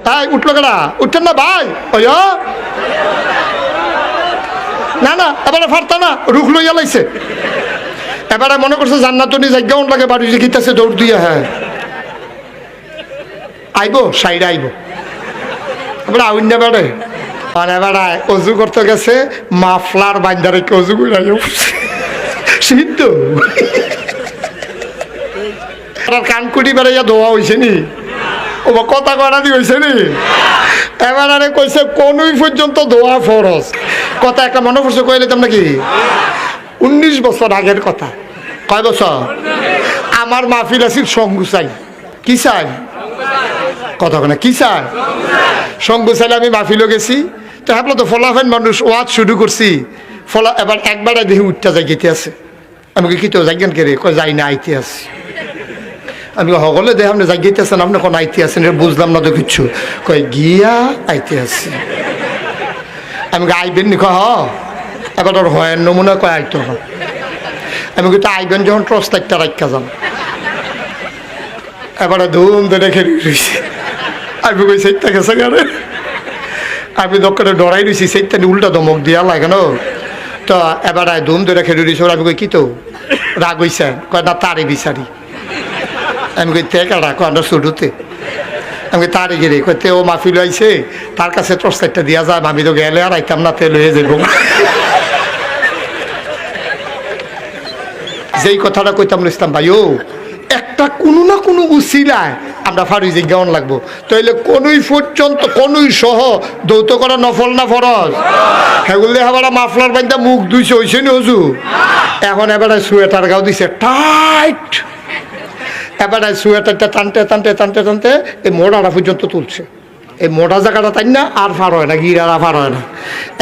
তাই উঠলো কেনা উঠছেন না ভাই ওই না না এবারে ফারতা না রুখ লইয়া লাইছে এবারে মনে করছে জান্নাত নি জায়গাও লাগে বাড়ি যে গীতাছে দৌড় দিয়ে হ্যাঁ আইবো সাইডে আইবো এবারে আউন্যা বেড়ে মানে এবারে অজু করতে গেছে মাফলার বান্দারে কে অজু করে সিদ্ধ কানকুটি বেড়াইয়া ধোয়া হয়েছে নি ও কথা করা দি হয়েছে নি এবারে কইছে কোনই পর্যন্ত ধোয়া ফরজ কথা একটা মনে পড়ছে কইলে তোমরা কি 19 বছর আগের কথা কয় বছর আমার মাহফিল আসিল সঙ্গু চাই কি চাই কথা না কি চাই সঙ্গু চাইলে আমি মাহফিলও গেছি তো হ্যাঁ তো ফলাফেন মানুষ ওয়াজ শুরু করছি ফলা এবার একবারে দেখি উঠতে যাই গেতে আছে আমি কি তো যাইগেন কে রে কয় যাই না আইতে আসি আমি সকলে দেখ আপনি জাগিতে আছেন আপনি কোন আইতে আছেন বুঝলাম না তো কিচ্ছু কয় গিয়া আইতে আসি আমি আইবেন নি হ এবার তোর হয় নমুনা কয় আইতো আমি কিন্তু আইবেন যখন ট্রস্ট একটা রাখা যান এবারে ধুম ধরে খেয়ে রয়েছি আমি কই সেইটা গেছে গারে আমি দোকানে ডরাই রয়েছি সেইটা উল্টা ধমক দিয়া লাগে না তো এবারে ধুম ধরে খেয়ে রয়েছি আমি কই কি তো রাগ হইছে কয় না তারে বিচারি আমি কই তে কাটা কয়টা শুরুতে আমি তারে গেলে কইতে ও মাহফিল আইছে তার কাছে টর্চলাইটটা দিয়া যায় আমি তো গেলে আর আইতাম না তেল হয়ে যাবো যেই কথাটা কইতাম ইসলাম ভাই ও একটা কোনো না কোনো উসিলায় আমরা ফারুই জিজ্ঞাসন লাগবো তাইলে কোনই পর্যন্ত কোনই সহ দৌত করা নফল না ফরজ সেগুলো এবারে মাফলার বান্ধা মুখ ধুইছে হইছে নি হজু এখন এবারে সোয়েটার গাও দিছে টাইট এবারে সোয়েটারটা টানতে টানতে টানতে টানতে এই মোড়াটা পর্যন্ত তুলছে এই মোটা জায়গাটা তাই না আর ফার হয় না গিরারা ফার হয় না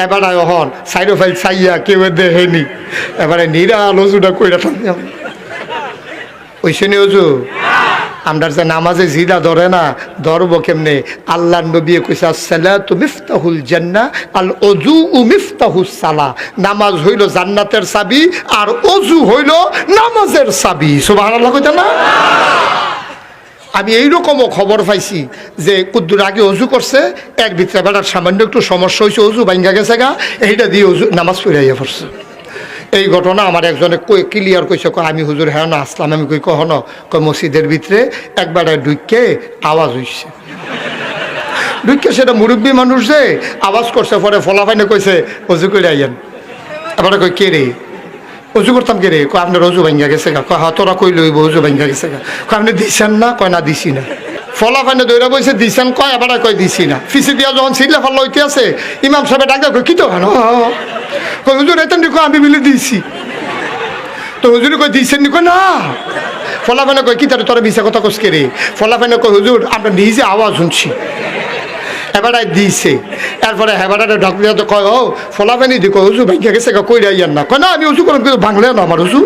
এবারে হন সাইডো ফাইল চাইয়া কেউ দেখেনি এবারে নিরা লজুটা কইরা টান ওইসে নি হজু আমরা যে নামাজে জিদা ধরে না ধরবো কেমনে আল্লাহ নবী কইছে আসসালাতু মিফতাহুল জান্নাহ আল ওযু মিফতাহুস সালাহ নামাজ হইল জান্নাতের চাবি আর ওযু হইল নামাজের চাবি সুবহানাল্লাহ কইতা না আমি এইরকমও খবর পাইছি যে কুদ্দুর আগে অজু করছে এর ভিতরে বেড়ার সামান্য একটু সমস্যা হয়েছে অজু ভাঙ্গা গেছে গা এইটা দিয়ে অজু নামাজ পড়াইয়া পড়ছে এই ঘটনা আমার একজনে ক্লিয়ার কইছে আমি হুজুর হ্যাঁ না আসলাম আমি কই কখনো কই মসজিদের ভিতরে একবারে ঢুকে আওয়াজ হইছে ঢুকে সেটা মুরব্বী মানুষ যে আওয়াজ করছে পরে ফলাফাইনে কইছে অজু করে আইয়েন এবারে কই কে রে অজু করতাম কে রে কয় আপনার অজু ভাঙ্গা গেছে গা কয় তোরা কই লইব অজু ভাঙ্গা গেছে গা কয় আপনি দিছেন না কয় না দিছি না ফলাফাইনে দৌড়া বইছে দিছেন কয় এবারে কয় দিছি না ফিসি দিয়া যখন সিটলে ফল লইতে আছে ইমাম সাহেব ডাক কই কি তো কেন কই হুজুর এতেন কয় আমি মিলে দিছি তো হুজুর কই দিছেন নি কয় না ফলাফাইনে কয় কি তার তোরা মিছা কথা কস কে রে ফলাফাইনে কয় হুজুর আমরা নিজে আওয়াজ শুনছি এবারে দিছে এরপরে হেবারে ডাক্তার তো কয় ও ফলাফাইনি দি কয় হুজুর ভাঙ্গা গেছে কই রাইয়ান না কয় না আমি উজু করলাম কিন্তু ভাঙলে না আমার হুজুর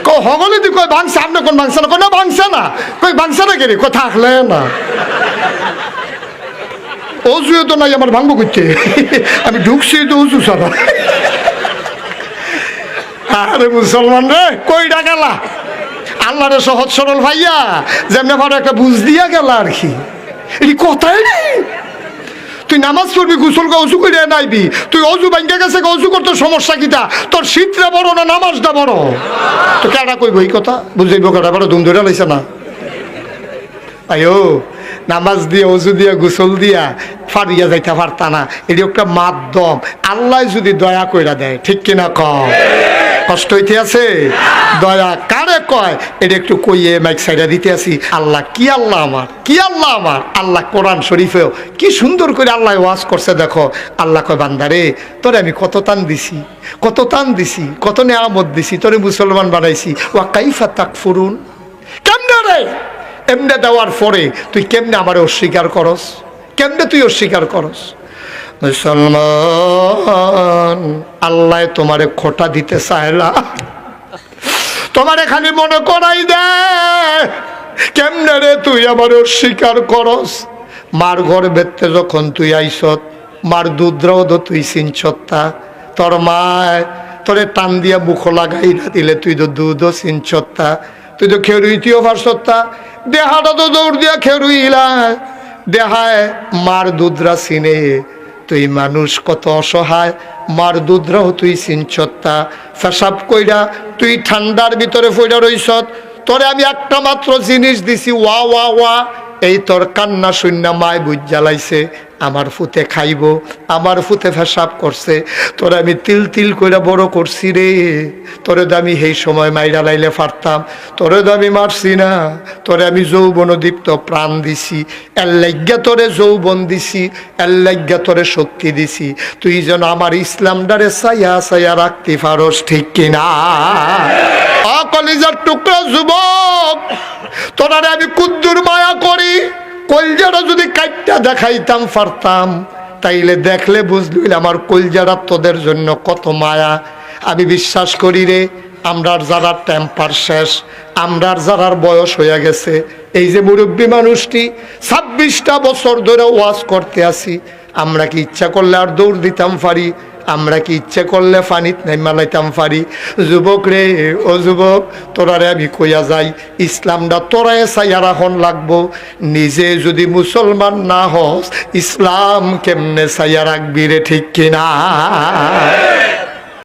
কয় হগলে দি কয় ভাঙছে আপনি কোন ভাঙছে না কয় না ভাঙছে না কই ভাঙছে না কে রে কয় থাকলে না অজুও তো নাই আমার ভাঙবো করতে আমি ঢুকছি তো উজু সারা আরে মুসলমান রে কইটা গেলা আল্লাহ রে সহজ সরল ভাইয়া যেমনি ভালো একটা বুঝ দিয়া গেল আর কি এই কথাই নেই তুই নামাজ পড়বি গোসল অজু করে নাইবি তুই অজু ভাঙ্গা গেছে অজু করতে সমস্যা কিটা তোর শীতটা বড় না নামাজটা বড় তো কেডা কইব এই কথা বুঝাইব কেডা বড় ধুম ধরে লাইছে না আয়ো নামাজ দিয়ে অজু দিয়া গোসল দিয়া ফারিয়া যাইতে পারতা না এটি একটা মাধ্যম আল্লাহ যদি দয়া কইরা দেয় ঠিক কিনা কম কষ্ট হইতে আছে দয়া কারে কয় এটা একটু কইয়ে মাইক সাইডা দিতে আসি আল্লাহ কি আল্লাহ আমার কি আল্লাহ আমার আল্লাহ কোরআন শরীফেও কি সুন্দর করে আল্লাহ ওয়াজ করছে দেখো আল্লাহ কয় বান্দারে তোরে আমি কত টান দিছি কত নেয়ামত দিছি তোরে মুসলমান বানাইছি ওয়া কাইফা তাকফুরুন কেমনে রে এমনে দেওয়ার পরে তুই কেমনে আমারে অস্বীকার করস কেমনে তুই অস্বীকার করস মুসলমান আল্লাহ তোমারে খোটা দিতে চাইলা তোমার এখানে মনে করাই দে কেমনে রে তুই আমার অস্বীকার করস মার ঘর বেতে যখন তুই আইসত মার দুধরাও তো তুই চিনছত্তা তোর মায় তোরে টান দিয়া মুখ লাগাই না দিলে তুই তো দুধও চিনছত্তা তুই তো খেরুইতেও পারছত্তা দেহাটা তো দৌড় দিয়া খেরুইলা দেহায় মার দুধরা চিনে, তুই মানুষ কত অসহায়, মার দুধরাও তুই চিনছত্তা, ফেসাব কইরা তুই ঠান্ডার ভিতরে পইড়া রইছত, তোরে আমি একটা মাত্র জিনিস দিছি, ওয়া ওয়া ওয়া, এই তোর কান্না শূন্য মায় বুঝ জ্বালাইছে, আমার ফুতে খাইব, আমার ফুতে ফেসাব করছে, তোরে আমি তিল তিল করে বড় করছি রে, তোরে তো আমি সেই সময় মাইরা লাইলে পারতাম, তোরে তো আমি মারছি না, তোরে আমি যৌবনদীপ্ত প্রাণ দিছি, এর লাইগ্যা তোরে যৌবন দিছি, এর লাইগ্যা তোরে শক্তি দিছি, তুই যেন আমার ইসলামটারে চাইয়া চাইয়া রাখতে পারস, ঠিক কিনা? কলিজার টুকরা যুবক, তোরারে আমি কুদ্দুর মায়া করি, কলজাটা যদি কাইটটা দেখাইতাম পারতাম, তাইলে দেখলে বুঝলি আমার কলজাটা তোদের জন্য কত মায়া। আমি বিশ্বাস করি রে, আমরার যারা টেম্পার শেষ, আমরার যারার বয়স হয়ে গেছে, এই যে মুরব্বী মানুষটি 26টা বছর ধরে ওয়াজ করতে আসি, আমরা কি ইচ্ছা করলে আর দৌড় দিতাম পারি? আমরা কি ইচ্ছে করলে ফানিত নাই মালাইতাম পারি? যুবক রে, ও যুবক, তোরারে আমি কইয়া যাই, ইসলামটা তোরাই চাইয়া রাখন লাগবো। নিজে যদি মুসলমান না হস, ইসলাম কেমনে চাইয়া রাখবি রে, ঠিক কিনা?